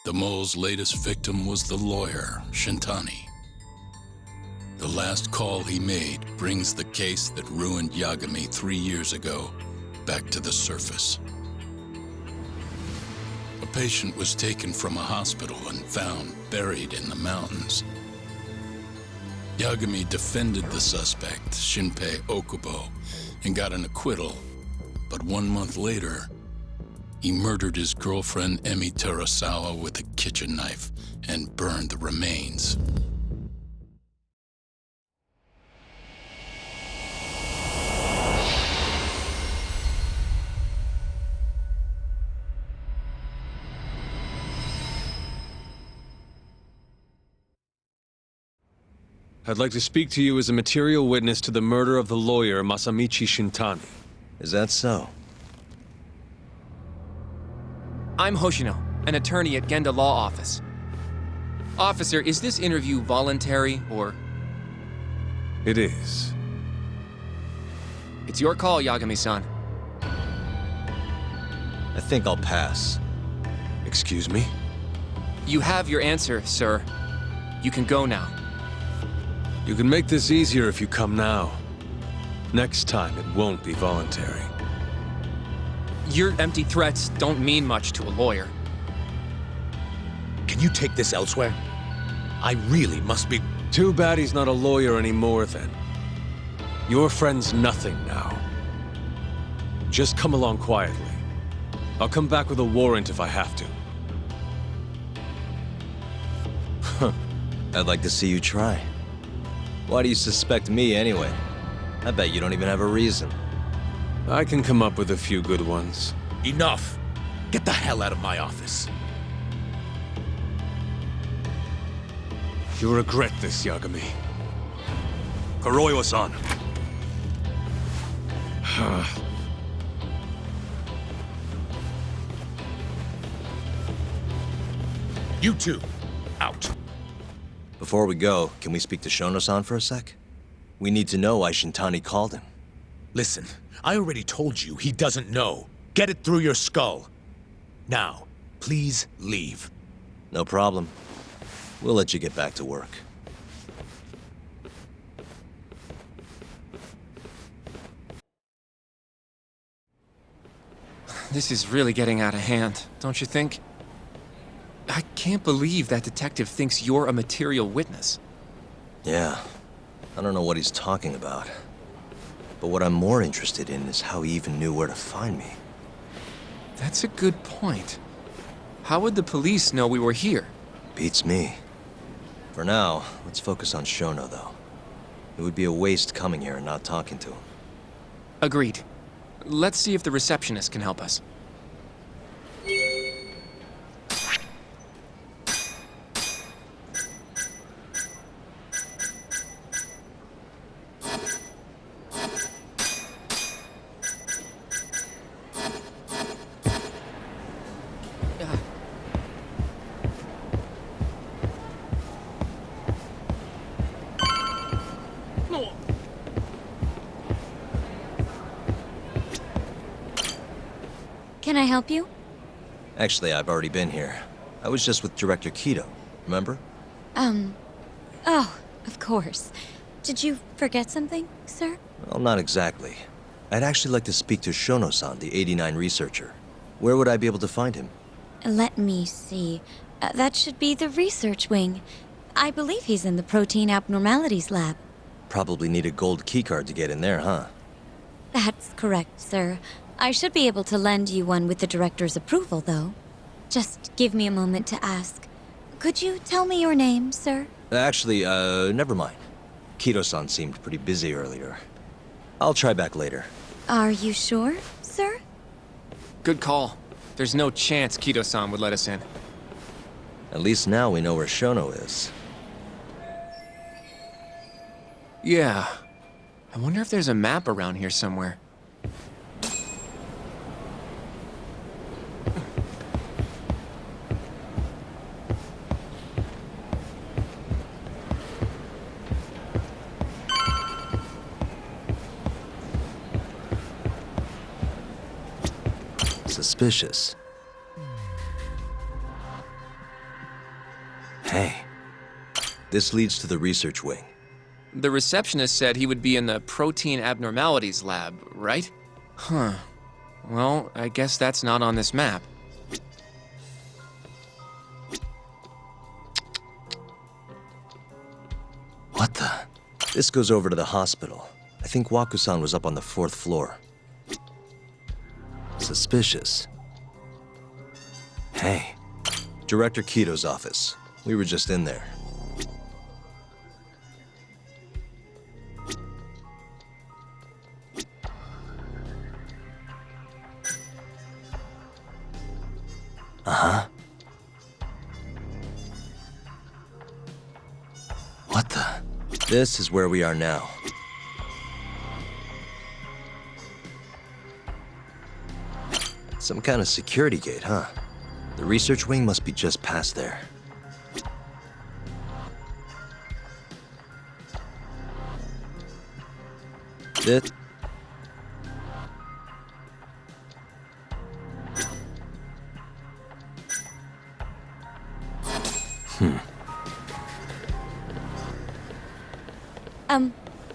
The mole's latest victim was the lawyer, Shintani. The last call he made brings the case that ruined Yagami 3 years ago back to the surface. A patient was taken from a hospital and found buried in the mountains. Yagami defended the suspect, Shinpei Okubo, and got an acquittal. But 1 month later, he murdered his girlfriend Emi Terasawa with a kitchen knife and burned the remains. I'd like to speak to you as a material witness to the murder of the lawyer Masamichi Shintani. Is that so? I'm Hoshino, an attorney at Genda Law Office. Officer, is this interview voluntary, or...? It is. It's your call, Yagami-san. I think I'll pass. Excuse me? You have your answer, sir. You can go now. You can make this easier if you come now. Next time, it won't be voluntary. Your empty threats don't mean much to a lawyer. Can you take this elsewhere? I really must be... Too bad he's not a lawyer anymore, then. Your friend's nothing now. Just come along quietly. I'll come back with a warrant if I have to. I'd like to see you try. Why do you suspect me anyway? I bet you don't even have a reason. I can come up with a few good ones. Enough! Get the hell out of my office. You'll regret this, Yagami. Kuroiwa-san. You two, out. Before we go, can we speak to Shono-san for a sec? We need to know why Shintani called him. Listen, I already told you he doesn't know. Get it through your skull. Now, please leave. No problem. We'll let you get back to work. This is really getting out of hand, don't you think? I can't believe that detective thinks you're a material witness. Yeah. I don't know what he's talking about. But what I'm more interested in is how he even knew where to find me. That's a good point. How would the police know we were here? Beats me. For now, let's focus on Shono, though. It would be a waste coming here and not talking to him. Agreed. Let's see if the receptionist can help us. Can I help you? Actually, I've already been here. I was just with Director Kido, remember? Oh, of course. Did you forget something, sir? Well, not exactly. I'd actually like to speak to Shono-san, the 89 researcher. Where would I be able to find him? Let me see. That should be the research wing. I believe he's in the protein abnormalities lab. Probably need a gold keycard to get in there, huh? That's correct, sir. I should be able to lend you one with the director's approval, though. Just give me a moment to ask. Could you tell me your name, sir? Actually, never mind. Kido-san seemed pretty busy earlier. I'll try back later. Are you sure, sir? Good call. There's no chance Kido-san would let us in. At least now we know where Shono is. Yeah. I wonder if there's a map around here somewhere. Suspicious. Hey, this leads to the research wing. The receptionist said he would be in the protein abnormalities lab, right? Huh. Well, I guess that's not on this map. What the? This goes over to the hospital. I think Waku-san was up on the 4th floor. Suspicious. Hey, Director Kito's office. We were just in there. Uh-huh. What the? This is where we are now. Some kind of security gate, huh? The research wing must be just past there. It...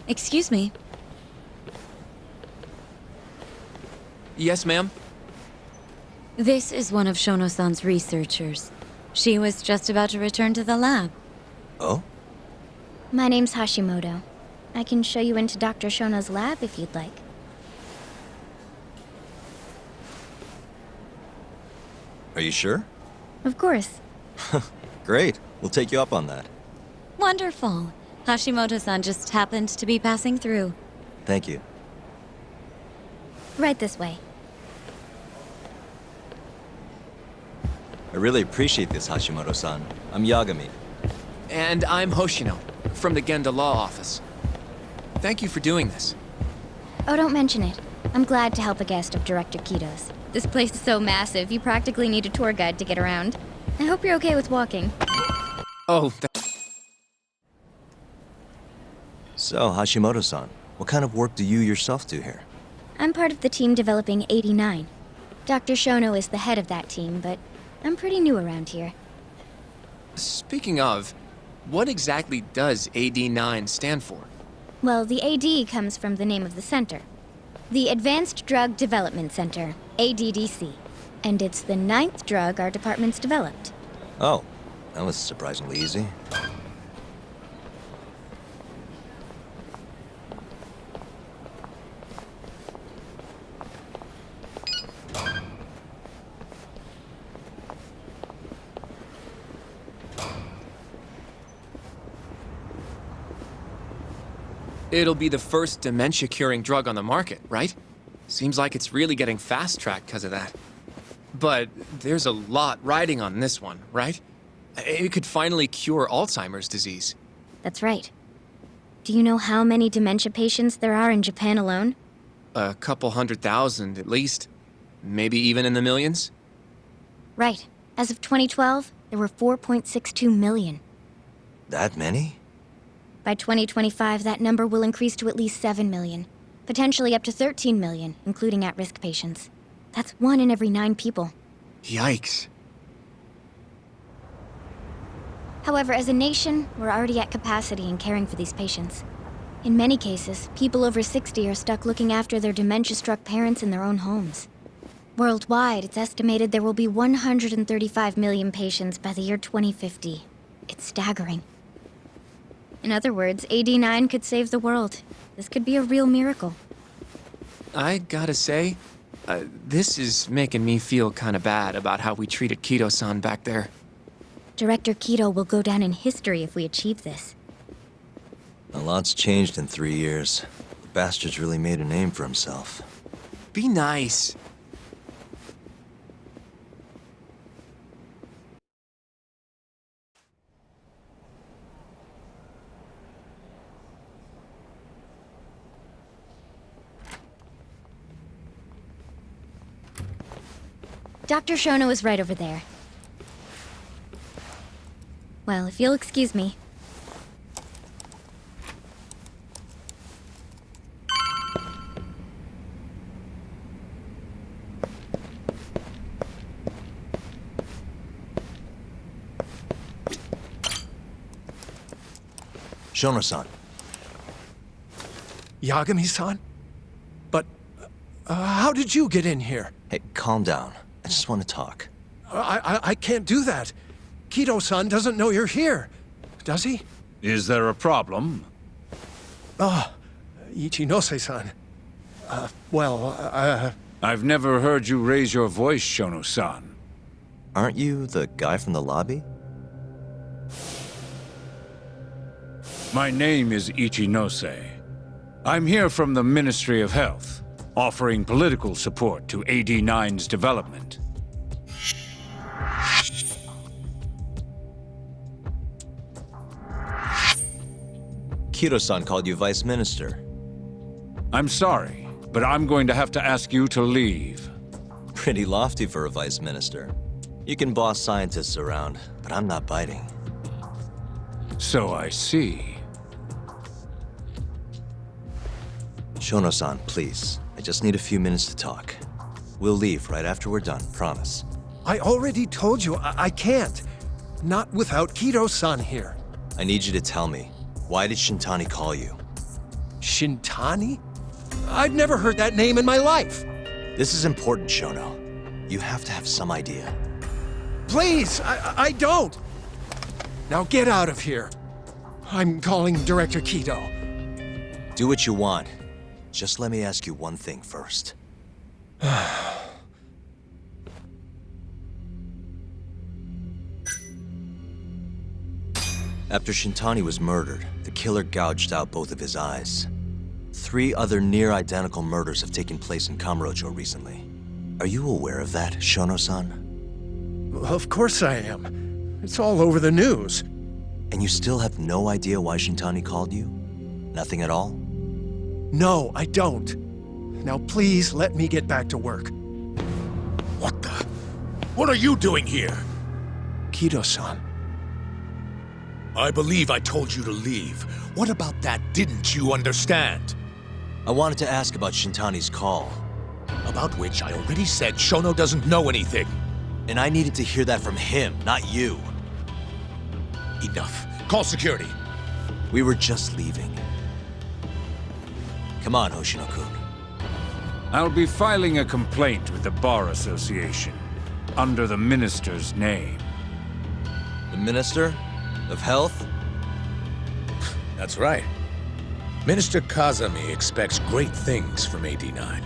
Excuse me. Yes, ma'am? This is one of Shono-san's researchers. She was just about to return to the lab. Oh? My name's Hashimoto. I can show you into Dr. Shono's lab if you'd like. Are you sure? Of course. Great. We'll take you up on that. Wonderful. Hashimoto-san just happened to be passing through. Thank you. Right this way. I really appreciate this, Hashimoto-san. I'm Yagami. And I'm Hoshino, from the Genda Law Office. Thank you for doing this. Oh, don't mention it. I'm glad to help a guest of Director Kito's. This place is so massive, you practically need a tour guide to get around. I hope you're okay with walking. Oh, So, Hashimoto-san, what kind of work do you yourself do here? I'm part of the team developing 89. Dr. Shono is the head of that team, but I'm pretty new around here. speaking of, what exactly does AD9 stand for? Well, the AD comes from the name of the center. The Advanced Drug Development Center, ADDC. And it's the 9th drug our department's developed. Oh, that was surprisingly easy. It'll be the first dementia-curing drug on the market, right? Seems like it's really getting fast-tracked because of that. But there's a lot riding on this one, right? It could finally cure Alzheimer's disease. That's right. Do you know how many dementia patients there are in Japan alone? A couple 100,000 at least. Maybe even in the millions? Right. As of 2012, there were 4.62 million. That many? By 2025, that number will increase to at least 7 million. Potentially up to 13 million, including at-risk patients. That's 1 in every 9 people. Yikes. However, as a nation, we're already at capacity in caring for these patients. In many cases, people over 60 are stuck looking after their dementia-struck parents in their own homes. Worldwide, it's estimated there will be 135 million patients by the year 2050. It's staggering. In other words, AD9 could save the world. This could be a real miracle. I gotta say, this is making me feel kinda bad about how we treated Kito-san back there. Director Kito will go down in history if we achieve this. A lot's changed in 3 years. The bastard's really made a name for himself. Be nice. Dr. Shono is right over there. Well, if you'll excuse me. Shono-san. Yagami-san? But, how did you get in here? Hey, calm down. I just want to talk. I can't do that. Kido-san doesn't know you're here, does he? Is there a problem? Ichinose-san. I've never heard you raise your voice, Shono-san. Aren't you the guy from the lobby? My name is Ichinose. I'm here from the Ministry of Health, offering political support to AD9's development. Kido-san called you Vice Minister. I'm sorry, but I'm going to have to ask you to leave. Pretty lofty for a Vice Minister. You can boss scientists around, but I'm not biting. So I see. Shono-san, please. I just need a few minutes to talk. We'll leave right after we're done, promise. I already told you I can't. Not without Kido-san here. I need you to tell me, why did Shintani call you? Shintani? I've never heard that name in my life. This is important, Shono. You have to have some idea. Please, I don't. Now get out of here. I'm calling Director Kido. Do what you want. Just let me ask you one thing first. After Shintani was murdered, the killer gouged out both of his eyes. 3 other near-identical murders have taken place in Kamurocho recently. Are you aware of that, Shono-san? Of course I am. It's all over the news. And you still have no idea why Shintani called you? Nothing at all? No, I don't. Now please let me get back to work. What the? What are you doing here? Kido-san. I believe I told you to leave. What about that didn't you understand? I wanted to ask about Shintani's call. About which I already said Shono doesn't know anything. And I needed to hear that from him, not you. Enough. Call security. We were just leaving. Come on, Hoshino-kun. I'll be filing a complaint with the Bar Association, under the Minister's name. The Minister of Health? That's right. Minister Kazami expects great things from AD9,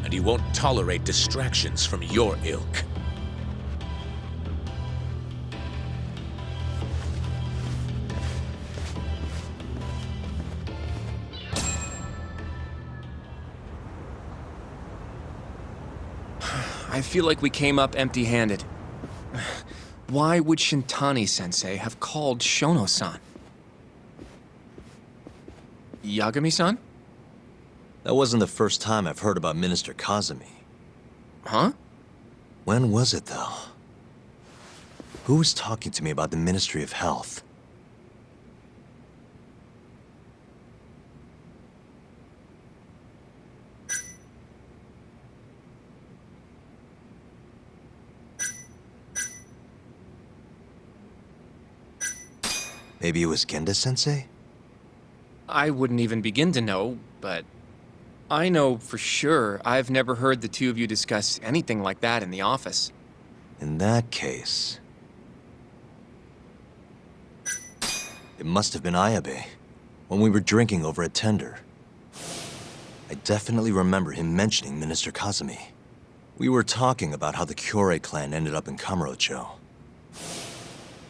and he won't tolerate distractions from your ilk. I feel like we came up empty-handed. Why would Shintani-sensei have called Shono-san? Yagami-san? That wasn't the first time I've heard about Minister Kazami. Huh? When was it, though? Who was talking to me about the Ministry of Health? Maybe it was Genda-sensei? I wouldn't even begin to know, but I know for sure I've never heard the two of you discuss anything like that in the office. In that case... it must have been Ayabe, when we were drinking over at Tender. I definitely remember him mentioning Minister Kazami. We were talking about how the Kyorei clan ended up in Kamurocho.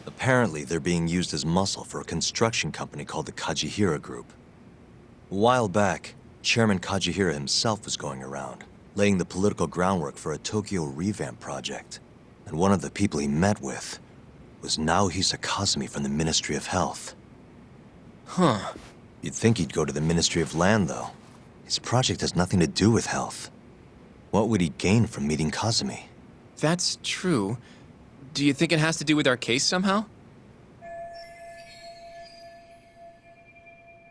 Apparently, they're being used as muscle for a construction company called the Kajihira Group. A while back, Chairman Kajihira himself was going around, laying the political groundwork for a Tokyo revamp project. And one of the people he met with was Naohisa Kazami from the Ministry of Health. Huh. You'd think he'd go to the Ministry of Land, though. His project has nothing to do with health. What would he gain from meeting Kazami? That's true. Do you think it has to do with our case somehow?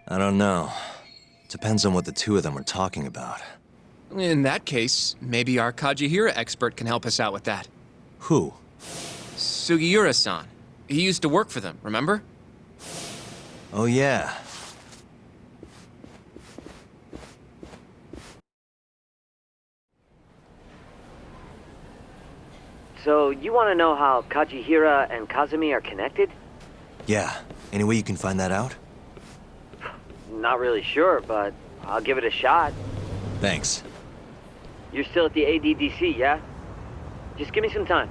I don't know. Depends on what the two of them were talking about. In that case, maybe our Kajihira expert can help us out with that. Who? Sugiura-san. He used to work for them, remember? Oh yeah, So, you want to know how Kajihira and Kazumi are connected? Yeah. Any way you can find that out? Not really sure, but I'll give it a shot. Thanks. You're still at the ADDC, yeah? Just give me some time.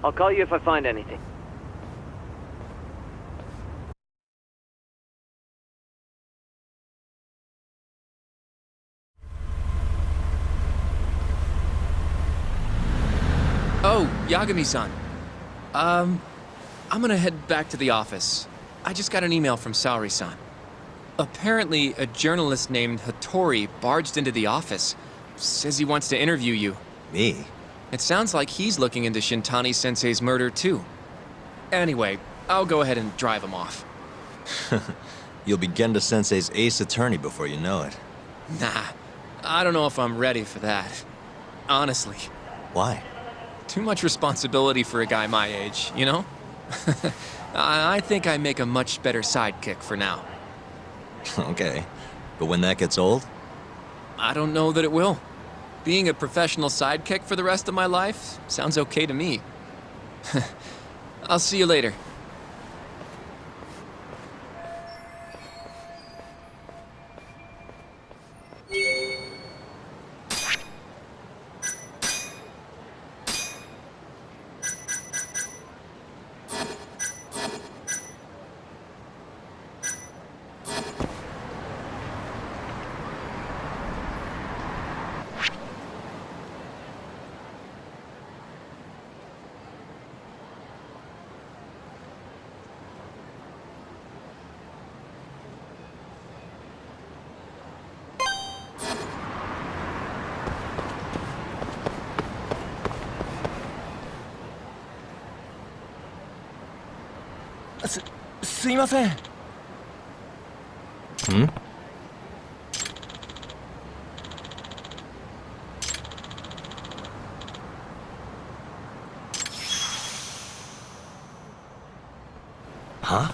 I'll call you if I find anything. Oh, Yagami-san. I'm gonna head back to the office. I just got an email from Saori-san. Apparently, a journalist named Hattori barged into the office. Says he wants to interview you. Me? It sounds like he's looking into Shintani-sensei's murder, too. Anyway, I'll go ahead and drive him off. You'll be Genda Sensei's ace attorney before you know it. Nah, I don't know if I'm ready for that. Honestly. Why? Too much responsibility for a guy my age, you know? I think I make a much better sidekick for now. Okay. But when that gets old? I don't know that it will. Being a professional sidekick for the rest of my life sounds okay to me. I'll see you later. Hmm? Huh?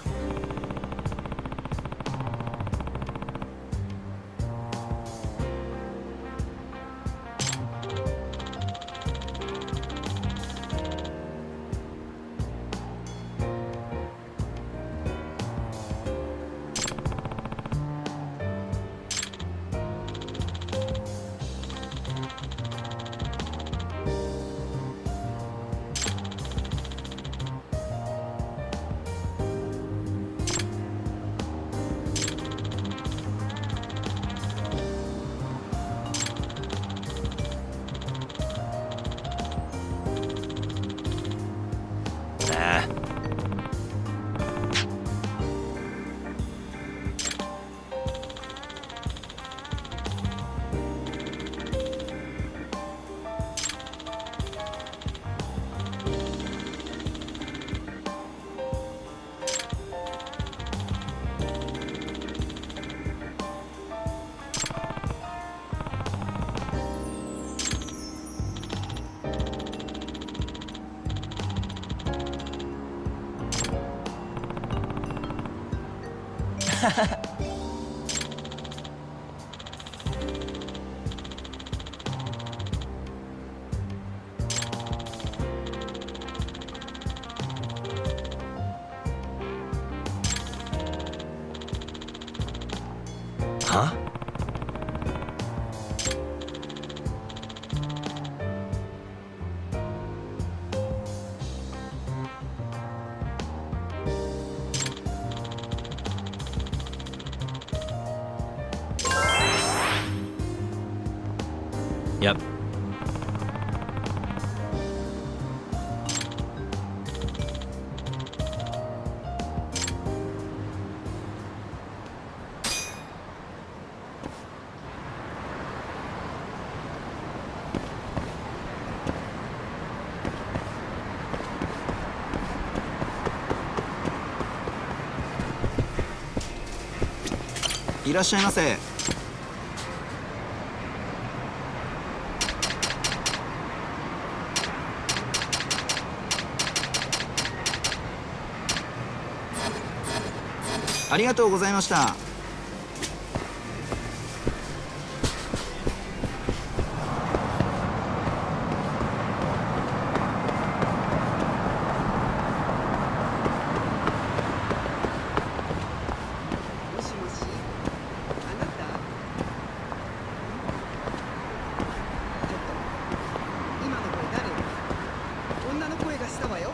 Nah. Huh? Yep.いらっしゃいませ。ありがとうございました。わよ。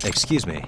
Excuse me.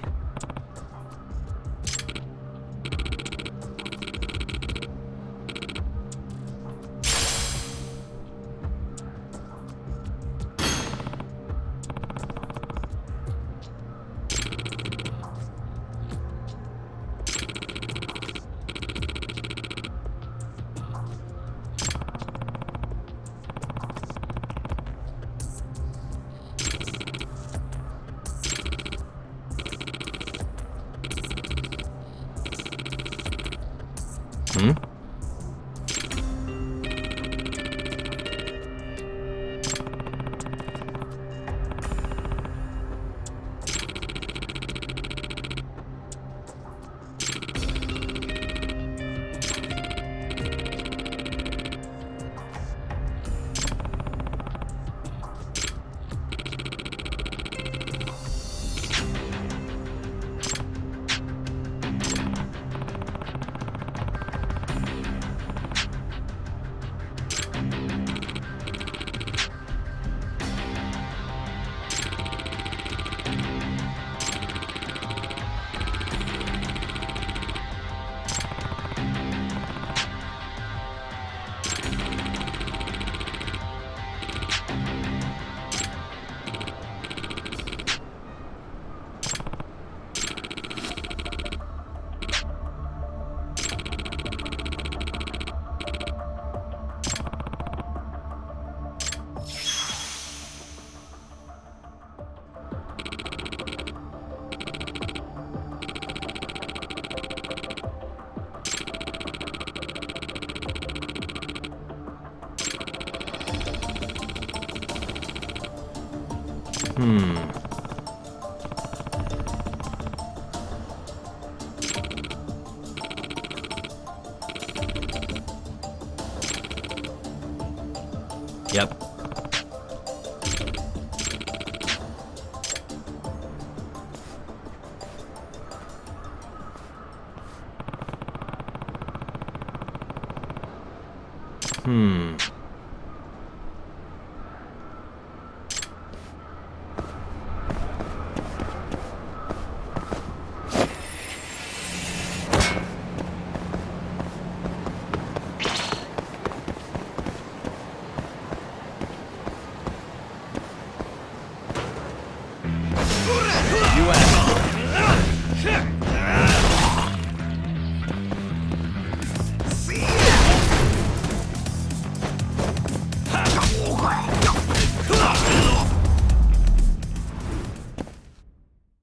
Yep.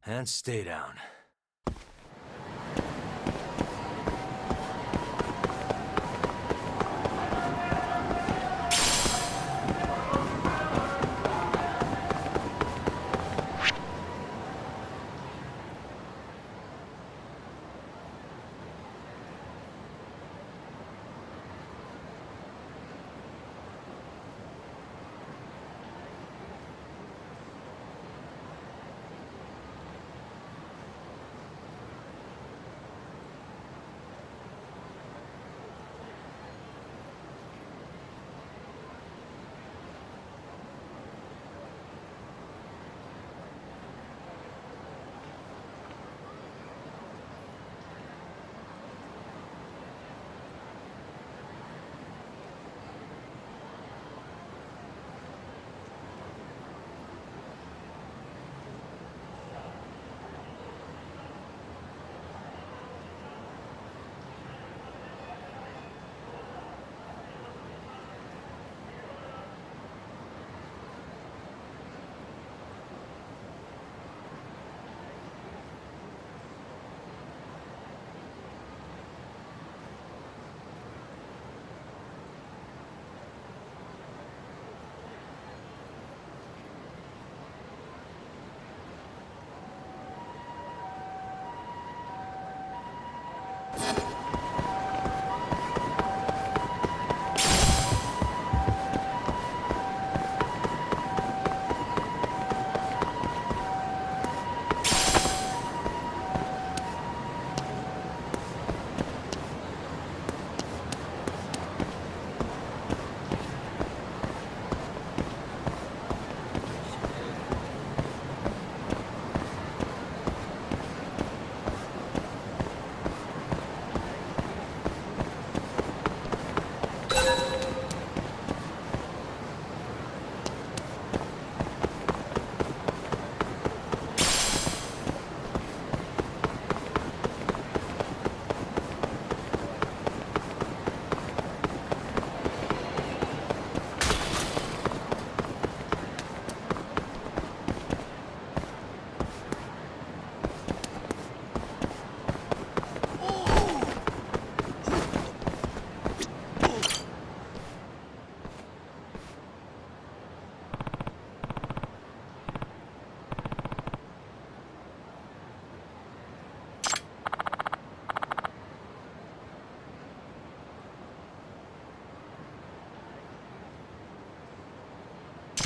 And stay down.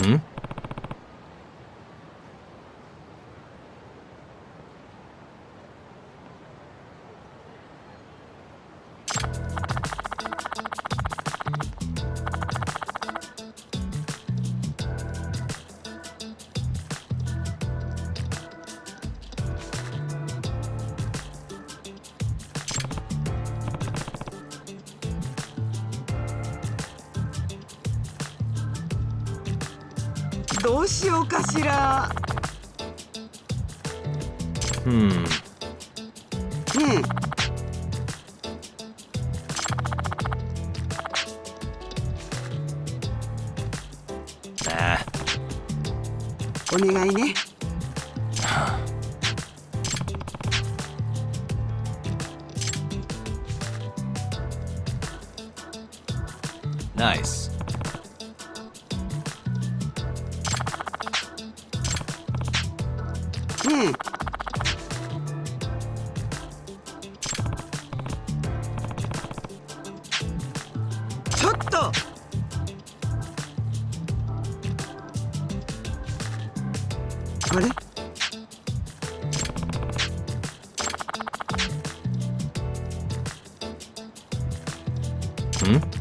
Hmm? Nah. お願いね。Nice. うん。ちょっと。あれ？Hmm?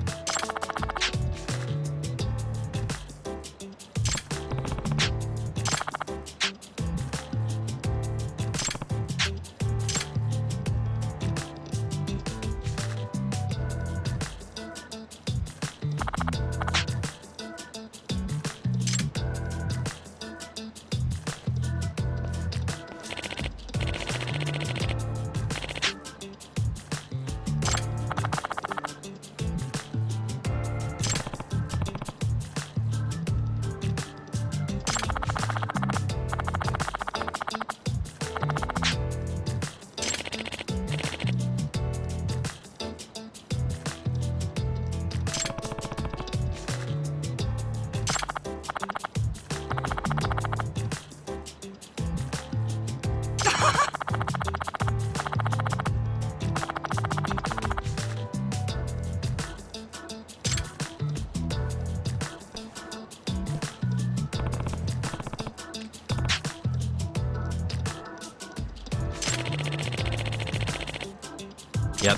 Yep.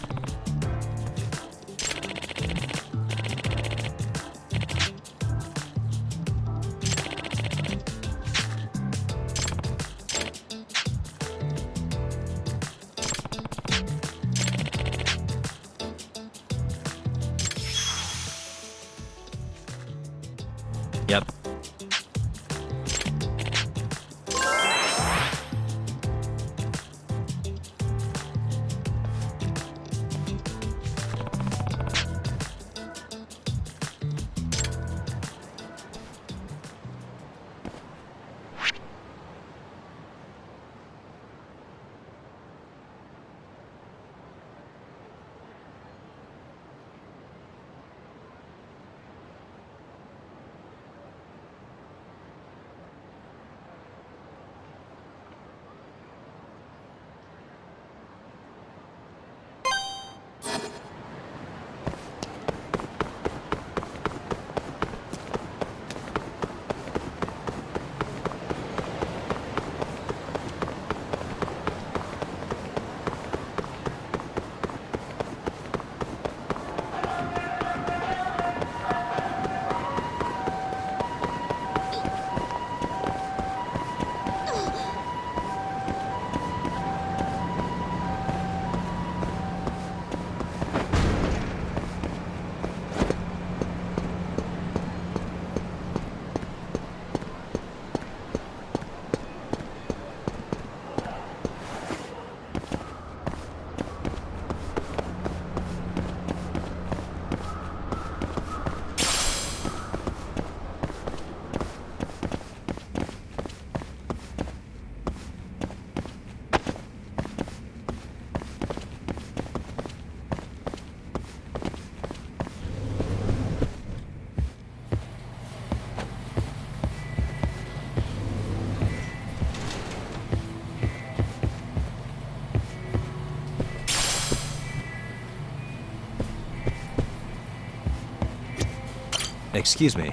Yep. Excuse me.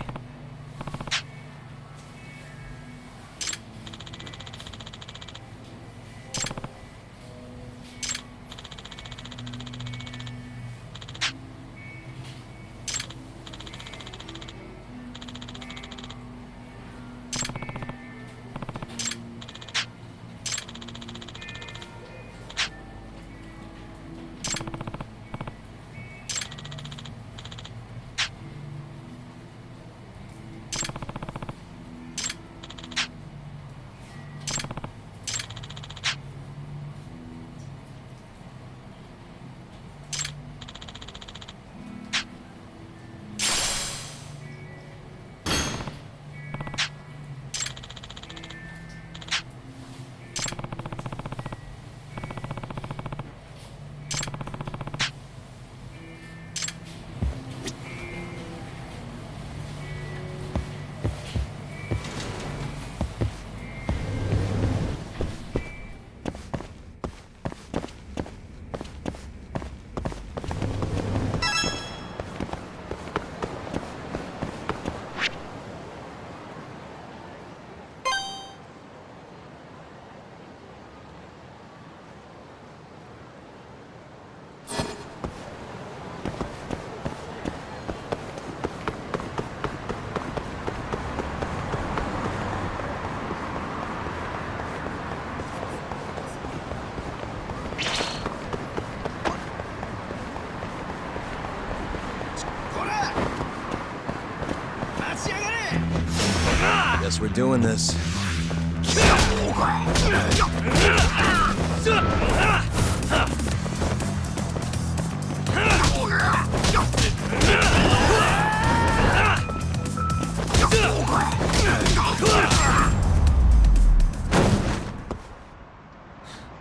Guess we're doing this.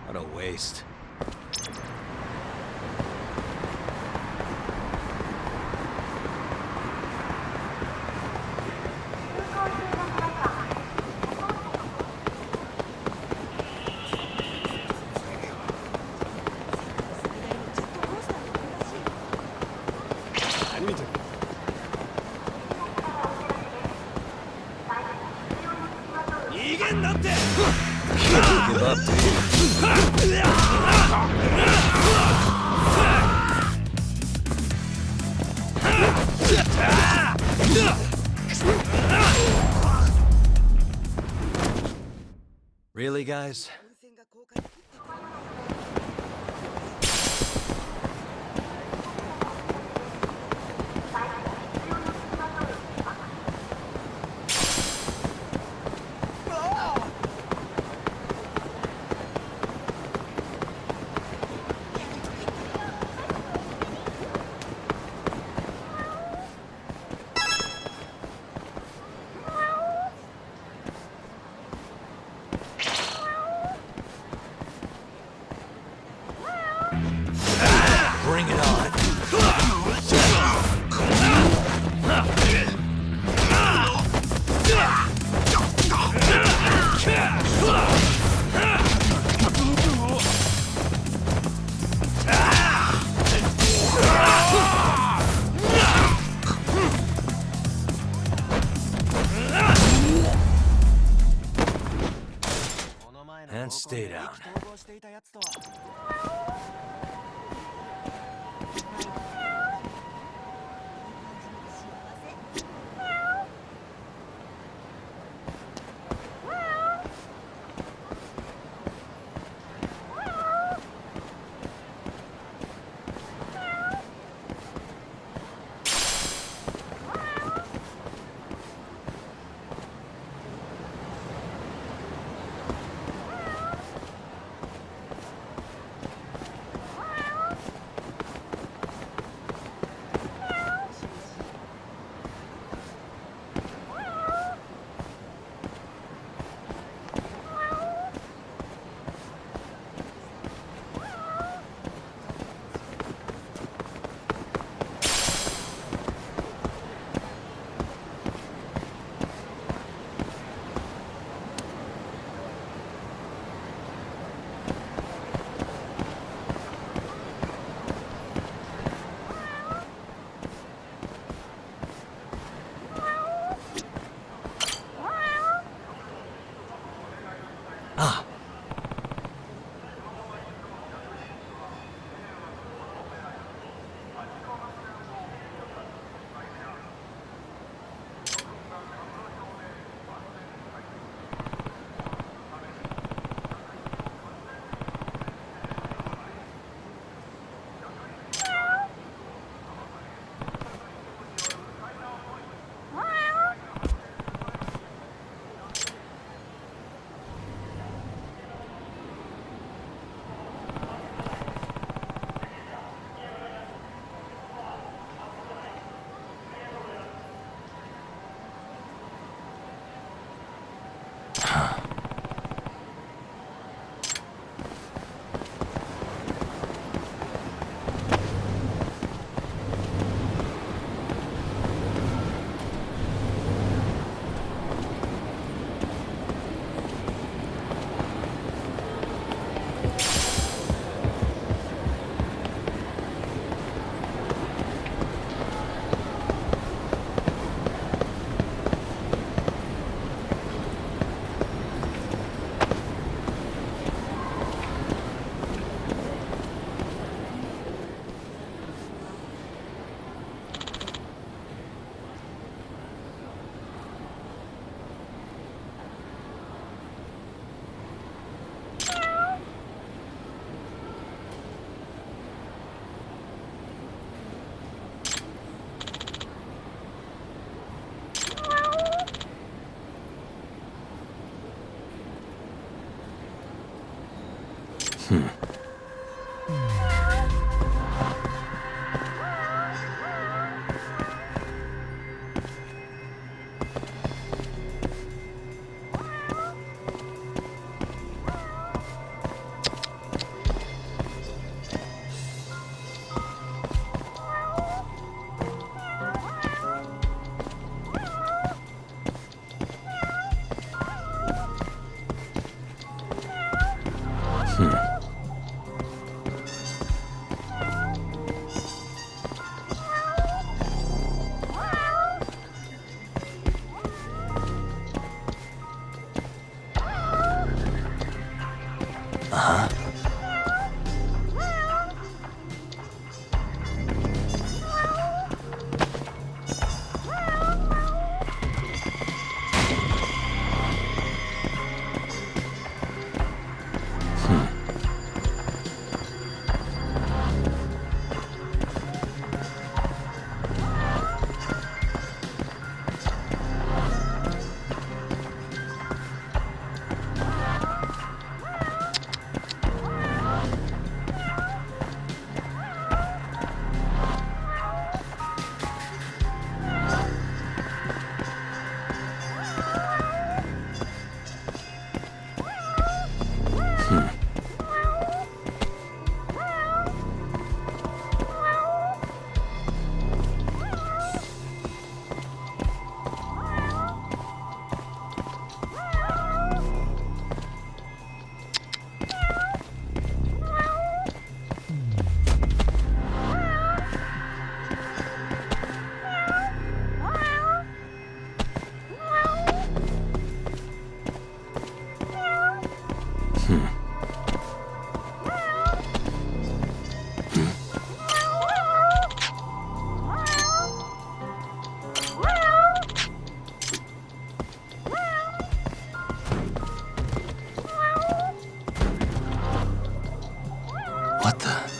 What a waste. Give up, Really, guys? Bring it on. And stay down. What the?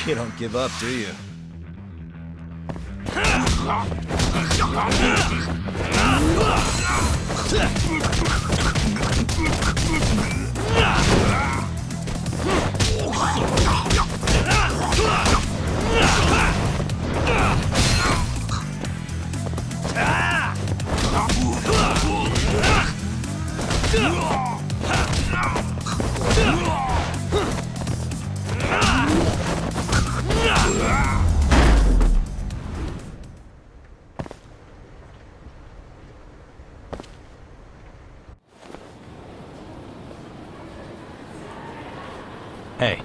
You don't give up, do you? Hey.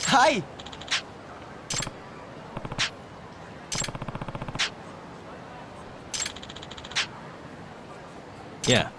はい。Yeah.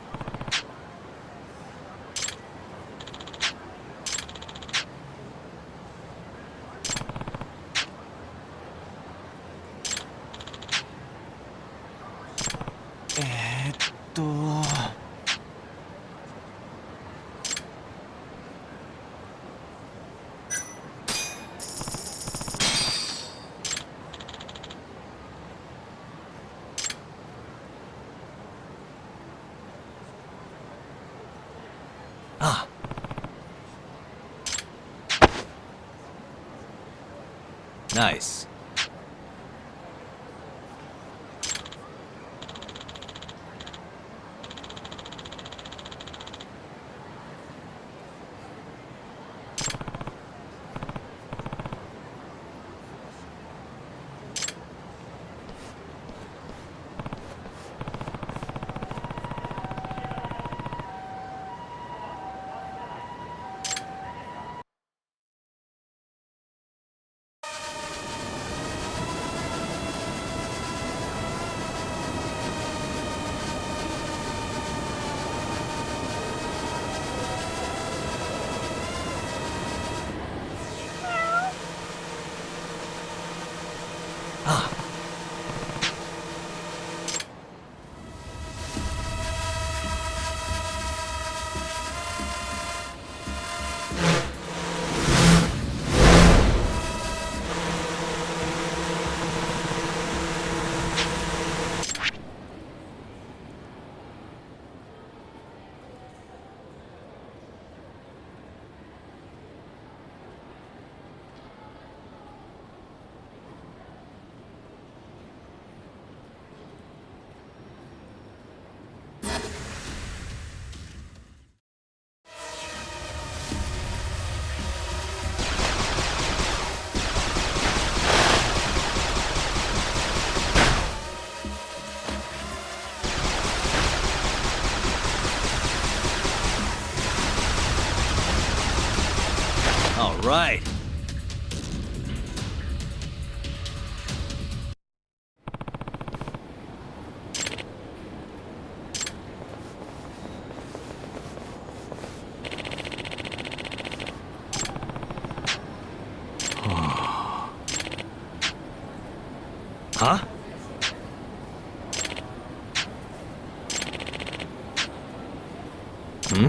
Ah. Nice. Ah. All right. Huh? Hmm?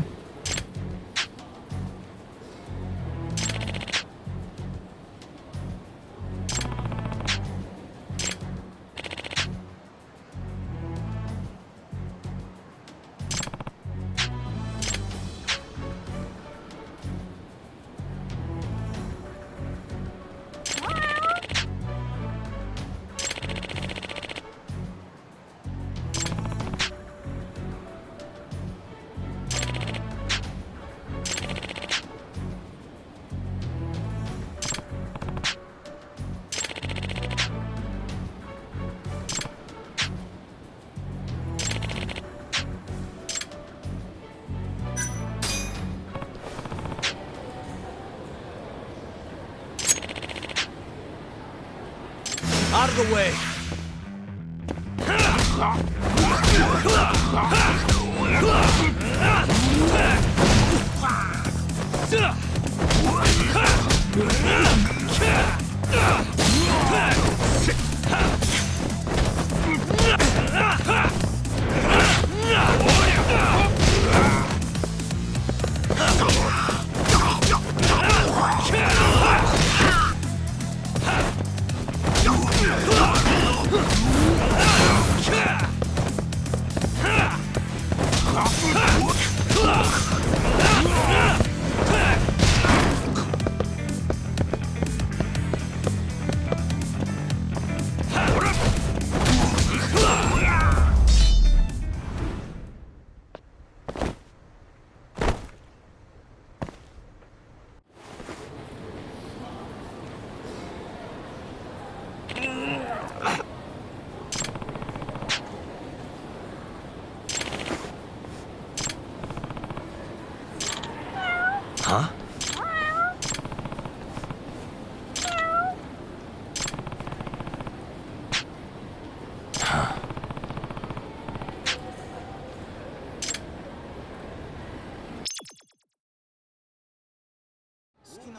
Out of the way!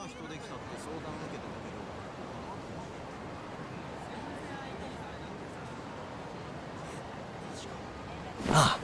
な人できたって相談を受けてたけど。Ah.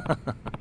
Huh?